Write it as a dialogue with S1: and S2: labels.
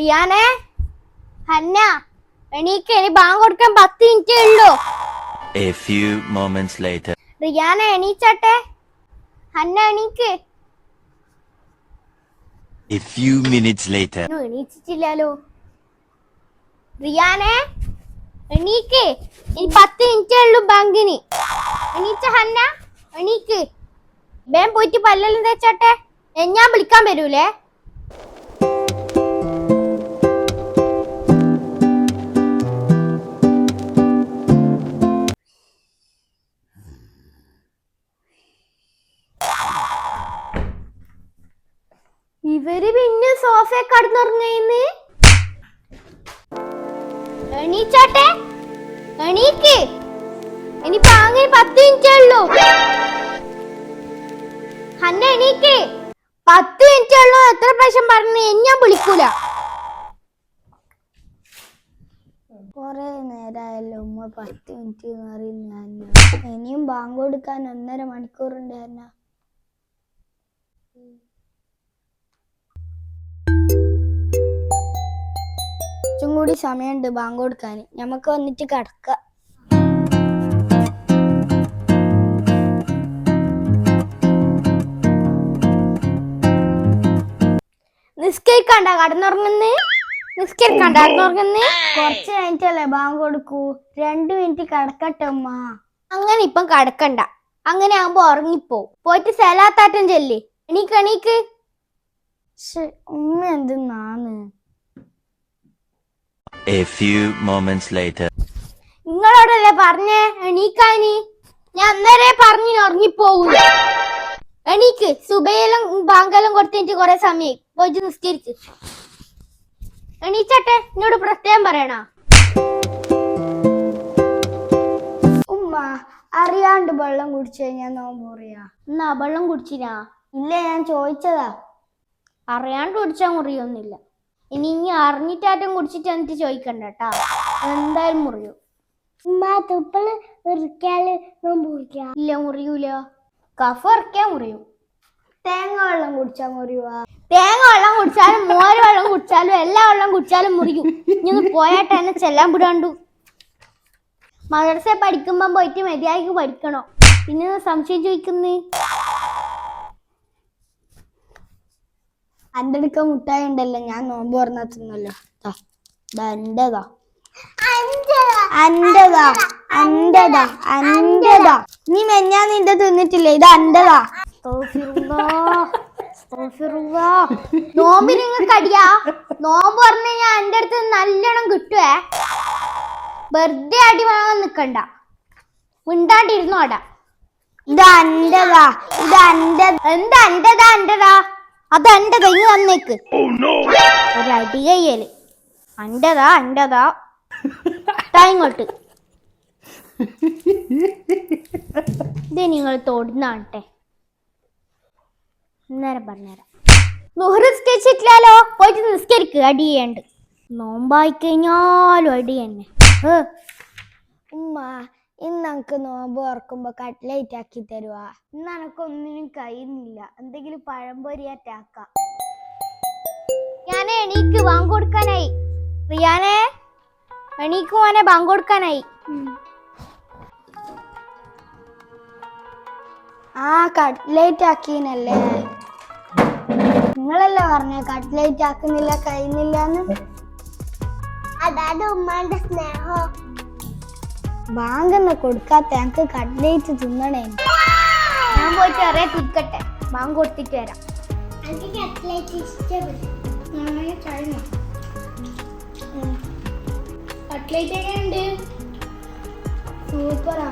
S1: റിയാനെ, Hannah, എണീക്ക്. ഇനി bank കൊടുക്കാൻ 10 മിനിറ്റേ ഉള്ളൂ.
S2: A few moments later.
S1: റിയാനെ എണീച്ചാട്ടെ. ഹന്ന എണീക്ക്.
S2: A few minutes later.
S1: എണീച്ചിട്ടില്ലല്ലോ. റിയാനെ എണീക്ക്. ഇനി 10 മിനിറ്റേ ഉള്ളൂ ബാങ്കിന്. എണീച്ച ഹന്ന, എണീക്ക്. വേഗം പോയിട്ട് പല്ലെല്ലാം തേച്ചാട്ടെ. ഞാൻ വിളിക്കാൻ വരൂലേ. ഇവര് പിന്നെ സോഫയെ കടന്നുറങ്ങുന്നു. എണീച്ചാട്ടെ, എണീക്ക്. ഇനി പാങ്ങി 10 മിനിറ്റേ ഉള്ളൂ. ഹന്ന എണീക്ക്. 10 മിനിറ്റേ ഉള്ളൂ. എത്ര പ്രാവശ്യം പറഞ്ഞു, ഞാൻ വിളിക്കൂല.
S3: കൊറേ നേരമായല്ലോ ഉമ്മ 10 മിനിറ്റ് അറിയുന്ന. ഇനിയും ബാങ്ക് കൊടുക്കാൻ 1.5 മണിക്കൂറുണ്ട് തന്നെ. കുറച്ചും കൂടി സമയമുണ്ട് ബാങ്ക് കൊടുക്കാൻ. ഞമ്മക്ക് വന്നിട്ട് കിടക്കാം.
S1: നിസ്കരിക്കണ്ട കടന്നുറങ്ങുന്നേ. നിസ്കരിക്കണ്ട കടന്നുറങ്ങുന്നേ.
S3: കുറച്ച് കഴിഞ്ഞിട്ടല്ലേ ബാങ്ക് കൊടുക്കൂ. 2 മിനിറ്റ് കിടക്കട്ടെ ഉമ്മ.
S1: അങ്ങനെ ഇപ്പം കടക്കണ്ട. അങ്ങനെ ആകുമ്പോ ഉറങ്ങിപ്പോ. പോയിട്ട് സലാത്താറ്റം ചെല്ലി. എണീക്ക്, എണീക്ക്.
S3: ഉമ്മ എന്തെന്നാണ്.
S2: A few moments later.
S1: നിങ്ങളോടല്ലേ പറഞ്ഞേ എണീക്കാനി. ഞാൻ അന്നേരെ പറഞ്ഞു ഉറങ്ങിപ്പോകൂല. എണീക്ക്. സുബൈയെല്ലാം ബാങ്കെല്ലാം കൊടുത്തിട്ട് കൊറേ സമയം പോയിട്ട് നിസ്കരിച്ച്. എണീച്ചട്ടെ. എന്നോട് പ്രത്യേകം പറയണ.
S3: ഉമ്മ അറിയാണ്ട് വെള്ളം കുടിച്ചു കഴിഞ്ഞാൽ നോമ്പ് മുറിയാ?
S1: എന്നാ വെള്ളം കുടിച്ചിനാ?
S3: ഇല്ല, ഞാൻ ചോദിച്ചതാ.
S1: അറിയാണ്ട് കുടിച്ചാൽ മുറിയൊന്നുമില്ല. ഇനി അറിഞ്ഞിട്ടാറ്റം കുടിച്ചിട്ട് എന്നിട്ട് ചോദിക്കണ്ട കേട്ടാ. എന്തായാലും മുറിയൂ.
S3: ഉമ്മ തുപ്പല് ഇറക്കിയാല് നോമ്പ് മുറിക്കാ?
S1: ഇല്ല, മുറിയൂല. കഫ ഇറക്കിയാ മുറിയും.
S3: തേങ്ങ വെള്ളം കുടിച്ചാൽ മുറിയുവാ?
S1: തേങ്ങ വെള്ളം കുടിച്ചാലും മോര് വെള്ളം കുടിച്ചാലും എല്ലാ വെള്ളം കുടിച്ചാലും മുറിയും. ഇനി ഒന്ന് പോയാട്ടെ എന്നെ ചെല്ലാൻ വിടാണ്ടു. മദ്രസ പഠിക്കുമ്പോ പോയിട്ട് മര്യാദക്ക് പഠിക്കണോ. പിന്നെ സംശയം ചോദിക്കുന്നേ.
S3: എൻ്റെ അടുക്ക മുട്ടായി ഉണ്ടല്ലോ, ഞാൻ നോമ്പ് പറഞ്ഞാ തിന്നല്ലോ. എന്റേതാ, എന്റേതാ, എന്റേതാ, എന്റേതാ. നീ മെഞ്ഞാ നിന്റെ തിന്നിട്ടില്ലേ? ഇത് എന്റേതാ.
S1: നോമ്പ് നിങ്ങൾക്ക് അടിയാ. നോമ്പ് പറഞ്ഞു കഴിഞ്ഞാൽ എന്റെ അടുത്ത് നല്ലോണം കിട്ടുവേ. വെറുതെ അടി വാങ്ങാൻ നിക്കണ്ട. മിണ്ടാണ്ടിരുന്നു അടാ.
S3: ഇത് എന്റേതാ, ഇത് എന്റെ.
S1: എന്താ എന്റേതാ? എന്റേതാ അത് എന്റേതാ. ഇങ്ങ് വന്നേക്ക്. ഒരു അടി കയ്യല്. എന്റേതാ, എന്റേതാ. ഇങ്ങോട്ട് ഇത് നിങ്ങൾ തൊടുന്നാട്ടെ. അന്നേരം പറഞ്ഞുതരാം. നിസ്കരിച്ചിട്ടില്ലല്ലോ. പോയിട്ട് നിസ്കരിക്കുക. അടി ചെയ്യണ്ട്. നോമ്പായി കഴിഞ്ഞാലും അടി തന്നെ.
S3: ഉമ്മ ഇന്ന് എനിക്ക് നോമ്പ് തുറക്കുമ്പോ കട്ട്ലേറ്റ് ആക്കി തരുവാ? ഇന്ന് എനക്കൊന്നിനും കഴിയുന്നില്ല. എന്തെങ്കിലും പഴംപൊരിയാറ്റാക്കാം.
S1: ഞാനേ എണീക്ക്. ബാങ്ക് കൊടുക്കാനായി. റിയാനെ എണീക്ക് മോനെ. ബാങ്ക് കൊടുക്കാനായി.
S3: ആ കട്ട്ലേറ്റ് ആക്കീനല്ലേ? നിങ്ങളല്ലേ പറഞ്ഞ കട്ട്ലേറ്റ് ആക്കുന്നില്ല, കഴിയുന്നില്ലാന്ന്?
S1: അതായത് ഉമ്മാന്റെ സ്നേഹം.
S3: ബാങ്ക് എന്നാ കൊടുക്കാത്ത? എനിക്ക് കട്ട്ലേറ്റ് തിന്നണേ.
S1: ഞാൻ പോയിട്ട് അറിയാ തിക്കട്ടെ. ബാങ്ക് കൊടുത്തിട്ട് വരാം.
S3: കട്ട്ലേറ്റ് എങ്ങനെയുണ്ട്? സൂപ്പറാ.